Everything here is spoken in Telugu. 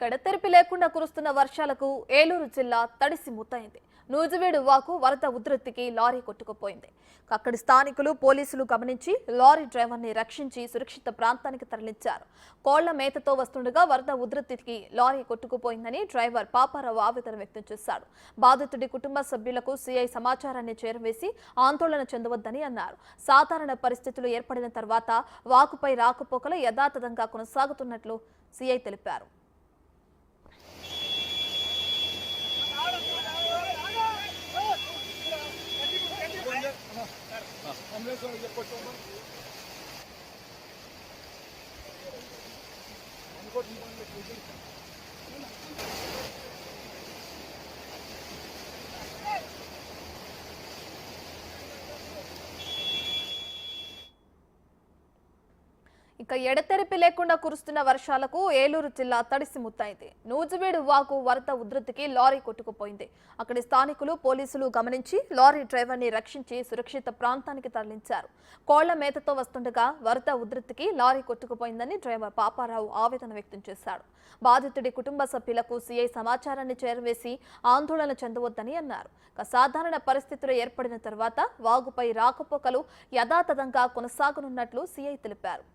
కడతెరిపి లేకుండా కురుస్తున్న వర్షాలకు ఏలూరు జిల్లా తడిసి ముత్తైంది. నూజివీడు వాకు వరద ఉధృతికి లారీ కొట్టుకుపోయింది. అక్కడి స్థానికులు పోలీసులు గమనించి లారీ డ్రైవర్ని రక్షించి సురక్షిత ప్రాంతానికి తరలించారు. కోళ్ల మేతతో వస్తుండగా వరద ఉధృతికి లారీ కొట్టుకుపోయిందని డ్రైవర్ పాపారావు ఆవేదన వ్యక్తం చేశాడు. బాధితుడి కుటుంబ సభ్యులకు సీఐ సమాచారాన్ని చేరవేసి ఆందోళన చెందవద్దని అన్నారు. సాధారణ పరిస్థితులు ఏర్పడిన తర్వాత వాకుపై రాకపోకలు యథాతథంగా కొనసాగుతున్నట్లు సీఐ తెలిపారు. ఇక ఎడతెరిపి లేకుండా కురుస్తున్న వర్షాలకు ఏలూరు జిల్లా తడిసి ముత్తైంది. నూజివీడు వాగు వరద ఉధృతికి లారీ కొట్టుకుపోయింది. అక్కడి స్థానికులు పోలీసులు గమనించి లారీ డ్రైవర్ని రక్షించి సురక్షిత ప్రాంతానికి తరలించారు. కోళ్ల మేతతో వస్తుండగా వరద ఉధృతికి లారీ కొట్టుకుపోయిందని డ్రైవర్ పాపారావు ఆవేదన వ్యక్తం చేశాడు. బాధితుడి కుటుంబ సభ్యులకు సీఐ సమాచారాన్ని చేరవేసి ఆందోళన చెందవద్దని అన్నారు. సాధారణ పరిస్థితులు ఏర్పడిన తర్వాత వాగుపై రాకపోకలు యథాతథంగా కొనసాగనున్నట్లు సీఐ తెలిపారు.